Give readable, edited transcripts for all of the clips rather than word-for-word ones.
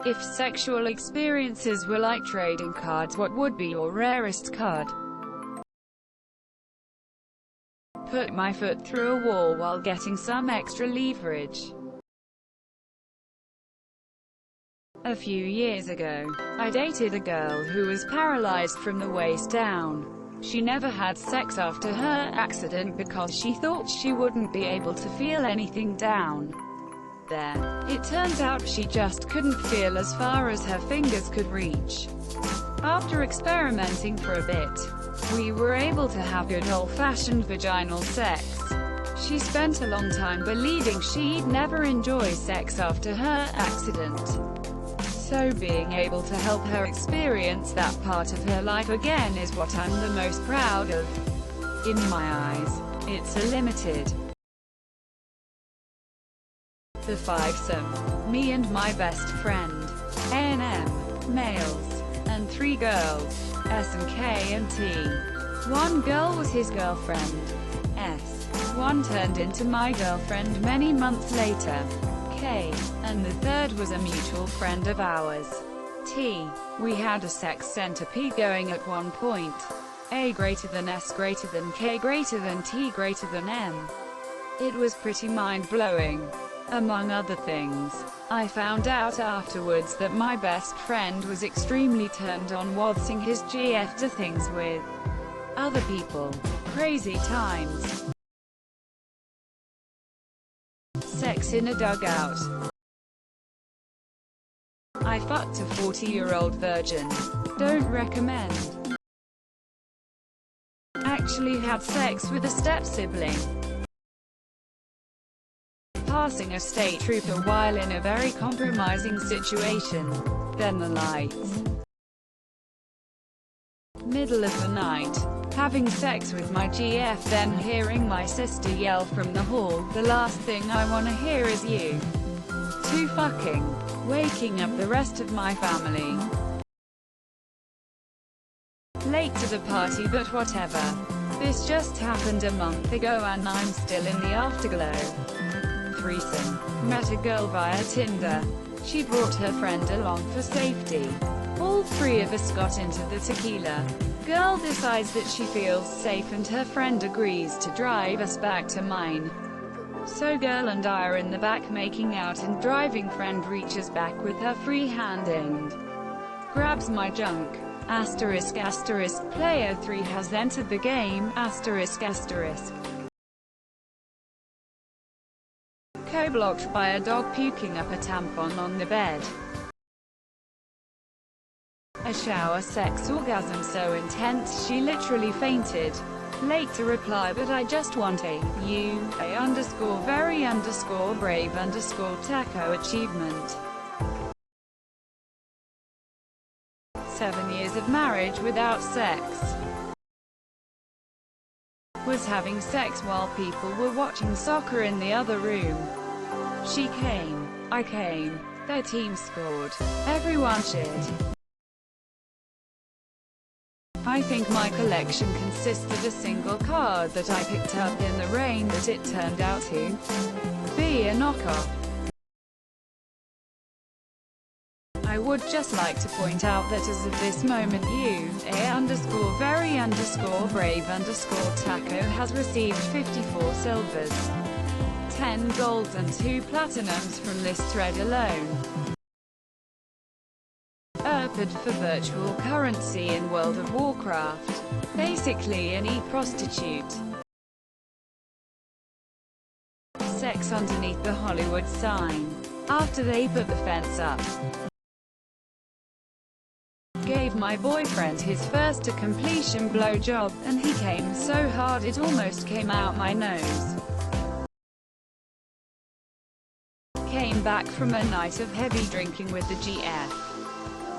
If sexual experiences were like trading cards, what would be your rarest card? Put my foot through a wall while getting some extra leverage. A few years ago, I dated a girl who was paralyzed from the waist down. She never had sex after her accident because she thought she wouldn't be able to feel anything down there. It turns out she just couldn't feel as far as her fingers could reach. After experimenting for a bit, we were able to have good old-fashioned vaginal sex. She spent a long time believing she'd never enjoy sex after her accident. So being able to help her experience that part of her life again is what I'm the most proud of. In my eyes, it's a limited. The fivesome. Me and my best friend. A&M. Males. And 3 girls. S and K and T. 1 girl was his girlfriend. S. 1 turned into my girlfriend many months later. K. And the 3rd was a mutual friend of ours. T. We had a sex centipede going at one point. A greater than S greater than K greater than T greater than M. It was pretty mind-blowing. Among other things, I found out afterwards that my best friend was extremely turned on watching his GF do things with other people. Crazy times. Sex in a dugout. I fucked a 40-year-old virgin. Don't recommend. Actually had sex with a step-sibling. Passing a state trooper while in a very compromising situation. Then the lights. Middle of the night. Having sex with my GF, then hearing my sister yell from the hall, "The last thing I wanna hear is you." Too fucking. Waking up the rest of my family. Late to the party, but whatever. This just happened a month ago and I'm still in the afterglow. Threesome. Met a girl via Tinder. She brought her friend along for safety. All 3 of us got into the tequila. Girl decides that she feels safe and her friend agrees to drive us back to mine. So girl and I are in the back making out and driving friend reaches back with her free hand and grabs my junk. Asterisk asterisk. Player 3 has entered the game. Asterisk asterisk. Co-blocked by a dog puking up a tampon on the bed. A shower sex orgasm so intense she literally fainted. Late to reply, but I just want a _very_brave_taco achievement. 7 years of marriage without sex. Was having sex while people were watching soccer in the other room. She came. I came. Their team scored. Everyone cheered. I think my collection consisted a single card that I picked up in the rain that it turned out to be a knockoff. I would just like to point out that as of this moment _very_brave_taco has received 54 silvers, 10 golds and 2 platinums from this thread alone. Erped for virtual currency in World of Warcraft. Basically an e-prostitute. Sex underneath the Hollywood sign. After they put the fence up. Gave my boyfriend his first to completion blowjob, and he came so hard it almost came out my nose. Came back from a night of heavy drinking with the GF.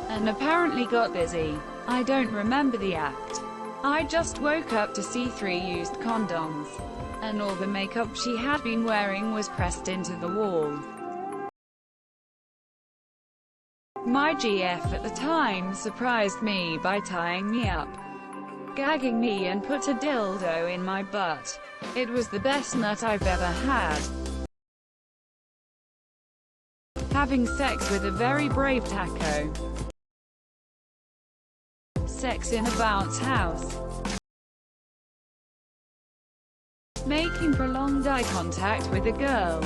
And apparently got busy. I don't remember the act. I just woke up to see 3 used condoms. And all the makeup she had been wearing was pressed into the wall. My GF at the time surprised me by tying me up, gagging me and put a dildo in my butt. It was the best nut I've ever had. Having sex with a very brave taco. Sex in a bounce house. Making prolonged eye contact with a girl.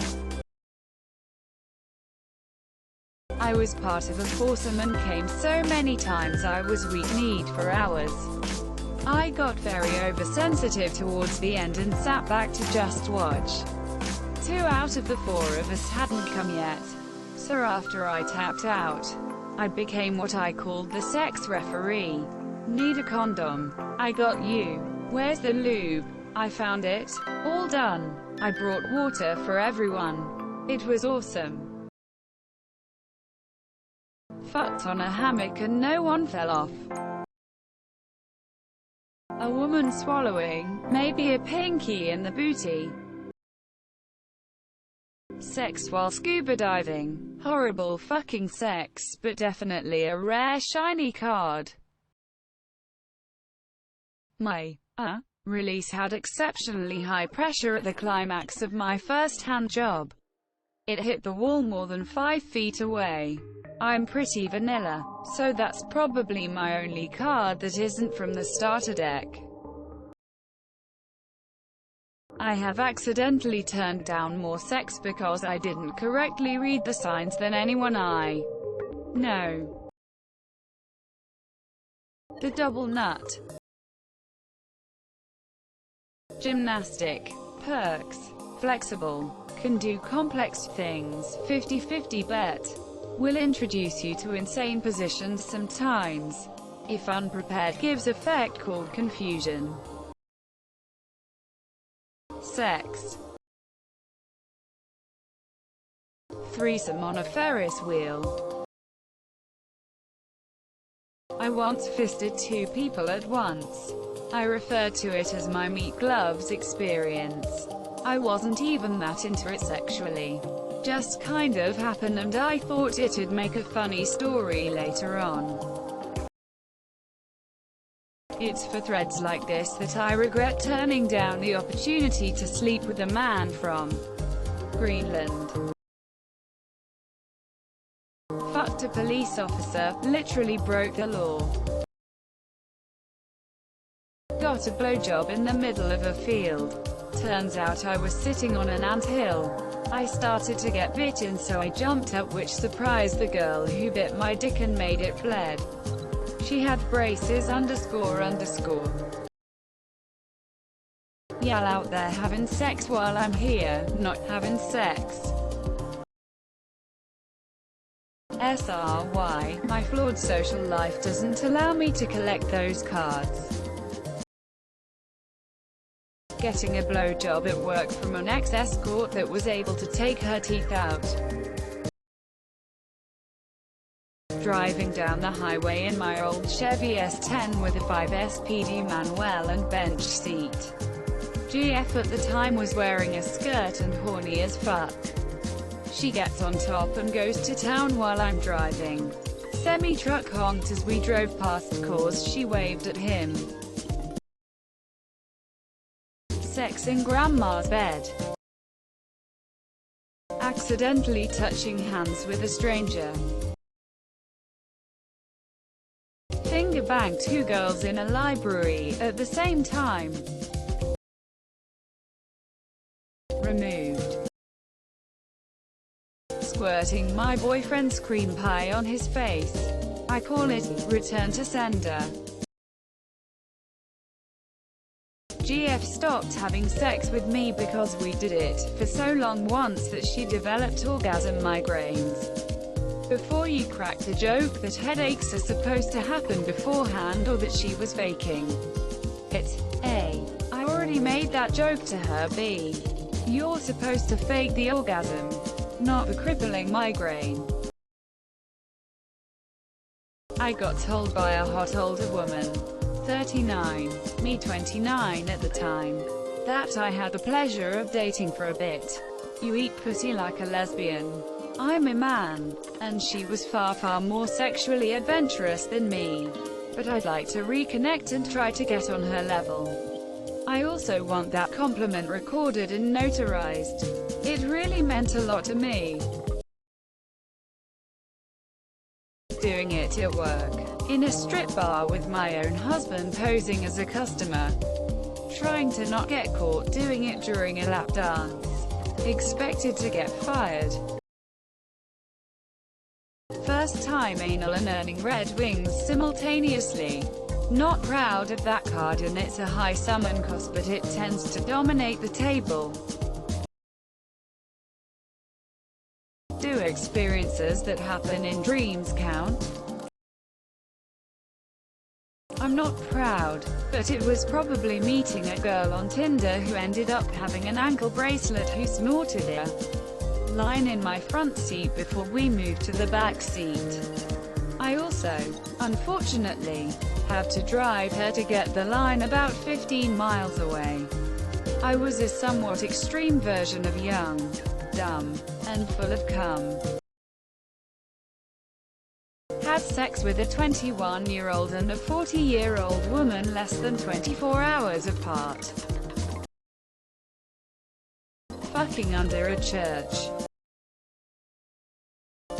I was part of a foursome and came so many times I was weak-kneed for hours. I got very oversensitive towards the end and sat back to just watch. 2 out of the 4 of us hadn't come yet. So after I tapped out, I became what I called the sex referee. Need a condom? I got you. Where's the lube? I found it. All done. I brought water for everyone. It was awesome. Fucked on a hammock and no one fell off. A woman swallowing, maybe a pinky in the booty. Sex while scuba diving. Horrible fucking sex, but definitely a rare shiny card. My release had exceptionally high pressure at the climax of my first hand job. It hit the wall more than 5 feet away. I'm pretty vanilla, so that's probably my only card that isn't from the starter deck. I have accidentally turned down more sex because I didn't correctly read the signs than anyone I know. The double nut. Gymnastic. Perks. Flexible. Can do complex things. 50-50 bet. Will introduce you to insane positions sometimes. If unprepared, gives effect called confusion. Sex. Threesome on a Ferris wheel. I once fisted 2 people at once. I refer to it as my meat gloves experience. I wasn't even that into it sexually. Just kind of happened and I thought it'd make a funny story later on. It's for threads like this that I regret turning down the opportunity to sleep with a man from Greenland. Fucked a police officer, literally broke the law. Got a blowjob in the middle of a field. Turns out I was sitting on an anthill. I started to get bitten so I jumped up, which surprised the girl who bit my dick and made it bled. She had braces __. Y'all out there having sex while I'm here, not having sex. SRY, my flawed social life doesn't allow me to collect those cards. Getting a blowjob at work from an ex-escort that was able to take her teeth out. Driving down the highway in my old Chevy S10 with a 5SPD manual and bench seat. GF at the time was wearing a skirt and horny as fuck. She gets on top and goes to town while I'm driving. Semi-truck honked as we drove past cars. She waved at him. Sex in grandma's bed. Accidentally touching hands with a stranger. Finger bang 2 girls in a library at the same time. Removed. Squirting my boyfriend's cream pie on his face. I call it return to sender. GF stopped having sex with me because we did it for so long once that she developed orgasm migraines. Before you crack the joke that headaches are supposed to happen beforehand or that she was faking it. A. I already made that joke to her. B. You're supposed to fake the orgasm, not the crippling migraine. I got told by a hot older woman, 39, me 29 at the time, that I had the pleasure of dating for a bit. You eat pussy like a lesbian. I'm a man. And she was far more sexually adventurous than me. But I'd like to reconnect and try to get on her level. I also want that compliment recorded and notarized. It really meant a lot to me. doing it at work, in a strip bar with my own husband posing as a customer, trying to not get caught doing it during a lap dance, expected to get fired. First time anal and earning red wings simultaneously. Not proud of that card, and it's a high summon cost, but it tends to dominate the table. Do experiences that happen in dreams count? I'm not proud, but it was probably meeting a girl on Tinder who ended up having an ankle bracelet who snorted a line in my front seat before we moved to the back seat. I also, unfortunately, had to drive her to get the line about 15 miles away. I was a somewhat extreme version of young, dumb, and full of cum. Had sex with a 21-year-old and a 40-year-old woman less than 24 hours apart. Fucking under a church.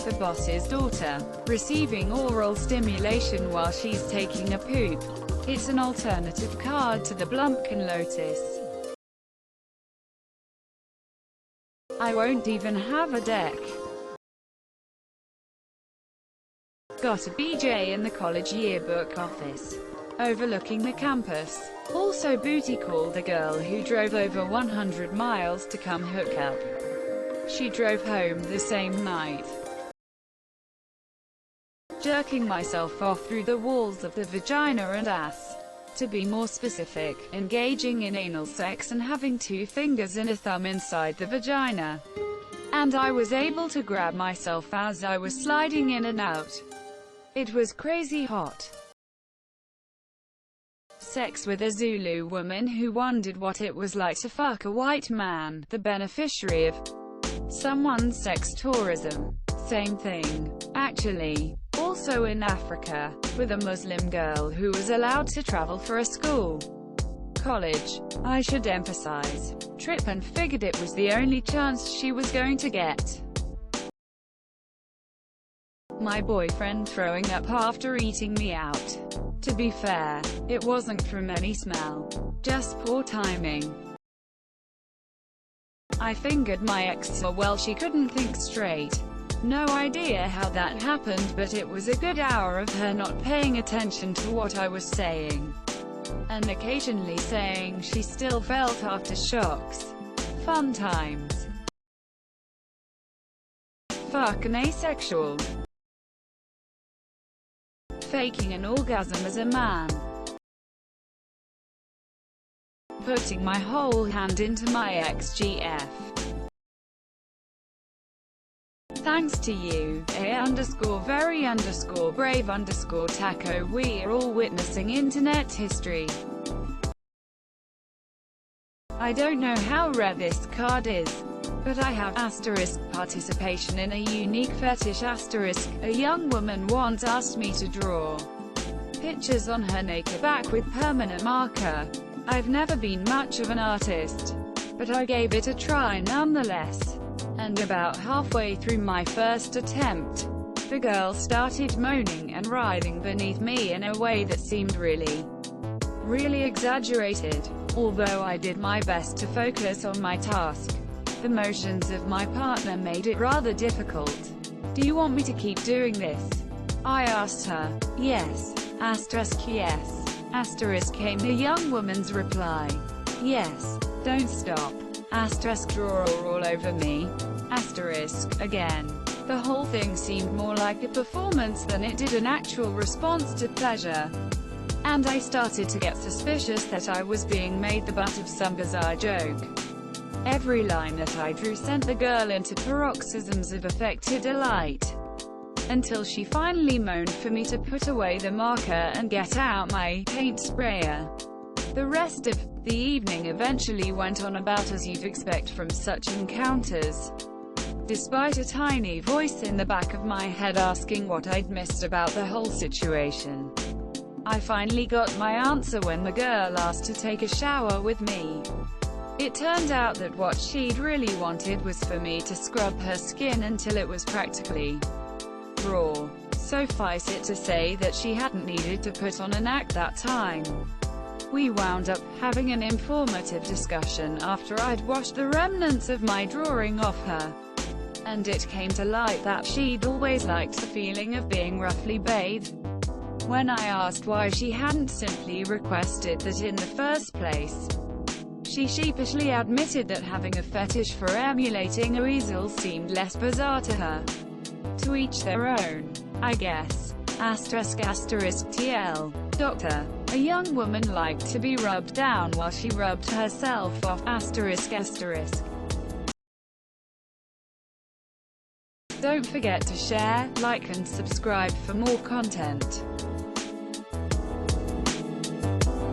The boss's daughter, receiving oral stimulation while she's taking a poop. It's an alternative card to the Blumpkin Lotus. I won't even have a deck. Got a BJ in the college yearbook office, overlooking the campus. Also booty called a girl who drove over 100 miles to come hook up. She drove home the same night. Jerking myself off through the walls of the vagina and ass. To be more specific, engaging in anal sex and having 2 fingers and a thumb inside the vagina. And I was able to grab myself as I was sliding in and out. It was crazy hot. Sex with a Zulu woman who wondered what it was like to fuck a white man, the beneficiary of someone's sex tourism. Same thing, actually. Also in Africa, with a Muslim girl who was allowed to travel for a school. College, I should emphasize. Trip, and figured it was the only chance she was going to get. My boyfriend throwing up after eating me out. To be fair, it wasn't from any smell. Just poor timing. I fingered my ex so well she couldn't think straight. No idea how that happened, but it was a good hour of her not paying attention to what I was saying. And occasionally saying she still felt aftershocks. Fun times. Fuck an asexual. Faking an orgasm as a man. Putting my whole hand into my ex-GF. Thanks to you, A_very_brave_taco, we are all witnessing internet history. I don't know how rare this card is, but I have participation in a unique fetish. A young woman once asked me to draw pictures on her naked back with permanent marker. I've never been much of an artist, but I gave it a try nonetheless. And about halfway through my first attempt, the girl started moaning and writhing beneath me in a way that seemed really exaggerated. Although I did my best to focus on my task, the motions of my partner made it rather difficult. Do you want me to keep doing this? I asked her. Yes. Yes. Came the young woman's reply. Yes. Don't stop. Draw all over me. Again. The whole thing seemed more like a performance than it did an actual response to pleasure. And I started to get suspicious that I was being made the butt of some bizarre joke. Every line that I drew sent the girl into paroxysms of affected delight. Until she finally moaned for me to put away the marker and get out my paint sprayer. The rest of the evening eventually went on about as you'd expect from such encounters. Despite a tiny voice in the back of my head asking what I'd missed about the whole situation. I finally got my answer when the girl asked to take a shower with me. It turned out that what she'd really wanted was for me to scrub her skin until it was practically raw. Suffice it to say that she hadn't needed to put on an act that time. We wound up having an informative discussion after I'd washed the remnants of my drawing off her, and it came to light that she'd always liked the feeling of being roughly bathed. When I asked why she hadn't simply requested that in the first place, she sheepishly admitted that having a fetish for emulating a weasel seemed less bizarre to her. To each their own, I guess. **TL. Doctor. A young woman liked to be rubbed down while she rubbed herself off. Don't forget to share, like and subscribe for more content.